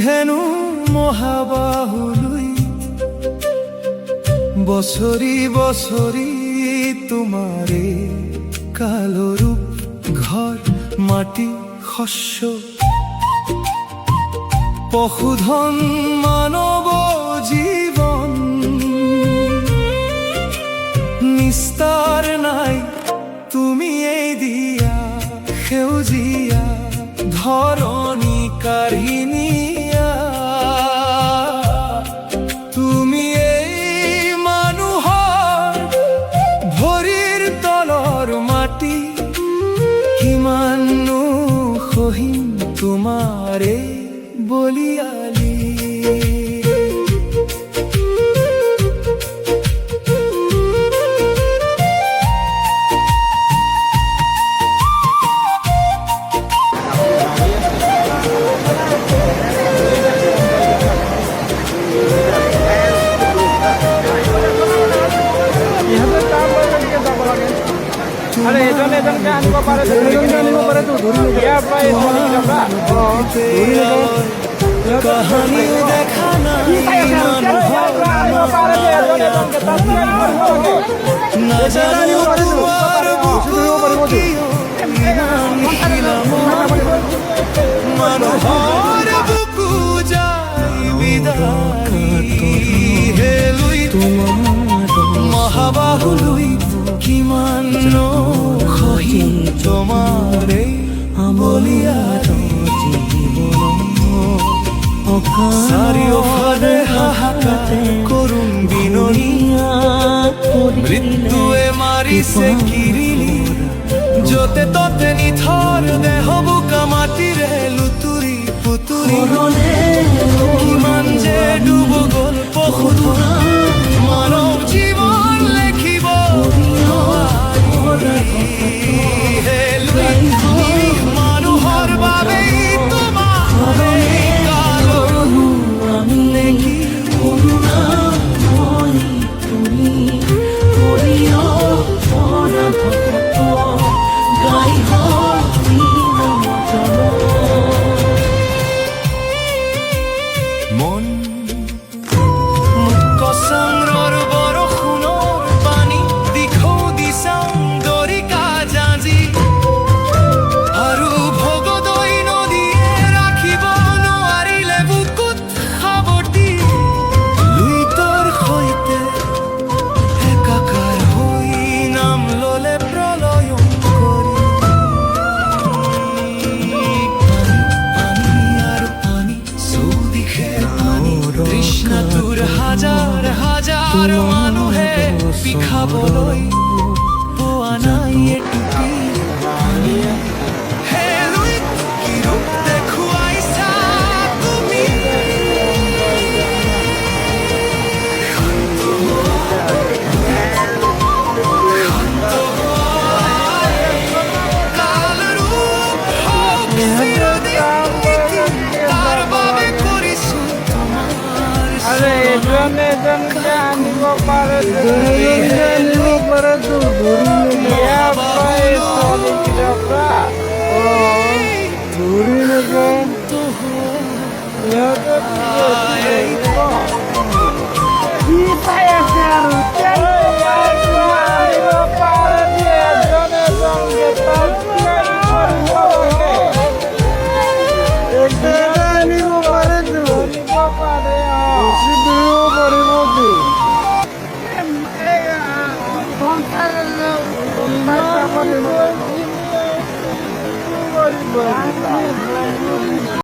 হেনো মহাবাহুলুই বছৰি বছৰি তোমাৰে কালো ৰূপ ঘৰ মাটি শস্য পশুধন মানৱ জীৱন নিস্তাৰ নাই তুমি এই দিয়া সেউজীয়া ধৰণী কাঢ়িনিয়া তুমি এই মানুহৰ ভৰিৰ তলৰ মাটি কিমাননো সহিম তোমাৰে বলিয়ালি কাহানি দেখা নাই নাজানো তোমাৰ মানুহৰ বুকু যায় বিদাৰি হেলুই মহাবাহুলুই কিমান সহি তোমাৰে বলিয়ালি চাৰিওফালে হাহাকাৰ কৰোঁ বিননি মৃত্যুৱে মাৰিছে কিৰিলি য'তে ত'তে নিথৰ দেহ বোকা মাটিৰে লুতুৰি পুতুৰি কিমান যে ডুব গ'ল পশুধন মানৱ জীৱন লেখিব মানুহৰ বাবেই মন কচংৰৰ বৰষুণৰ পানী দিখৌ দিচাং দৰিকা জাঁজি আৰু ভগদৈ নদীয়ে ৰাখিব নোৱাৰিলে বুকুত সাৱটি লুইতৰ সৈতে একাকাৰ হৈ নাম ললে প্ৰলয়ং কৰি পানী আৰু পানী চৌদিশে তৃষ্ণা তোৰ হাজাৰ হাজাৰ মানুহে পিখাবলৈ পোৱা নাই এটুপি হেলুই কি ৰূপ দেখুৱাইছা তুমি শান্ত কাল ৰূপ হওক চিৰদিন তাৰ বাবে কৰিছোঁ তোমাৰ আনিব পাৰে ধৰি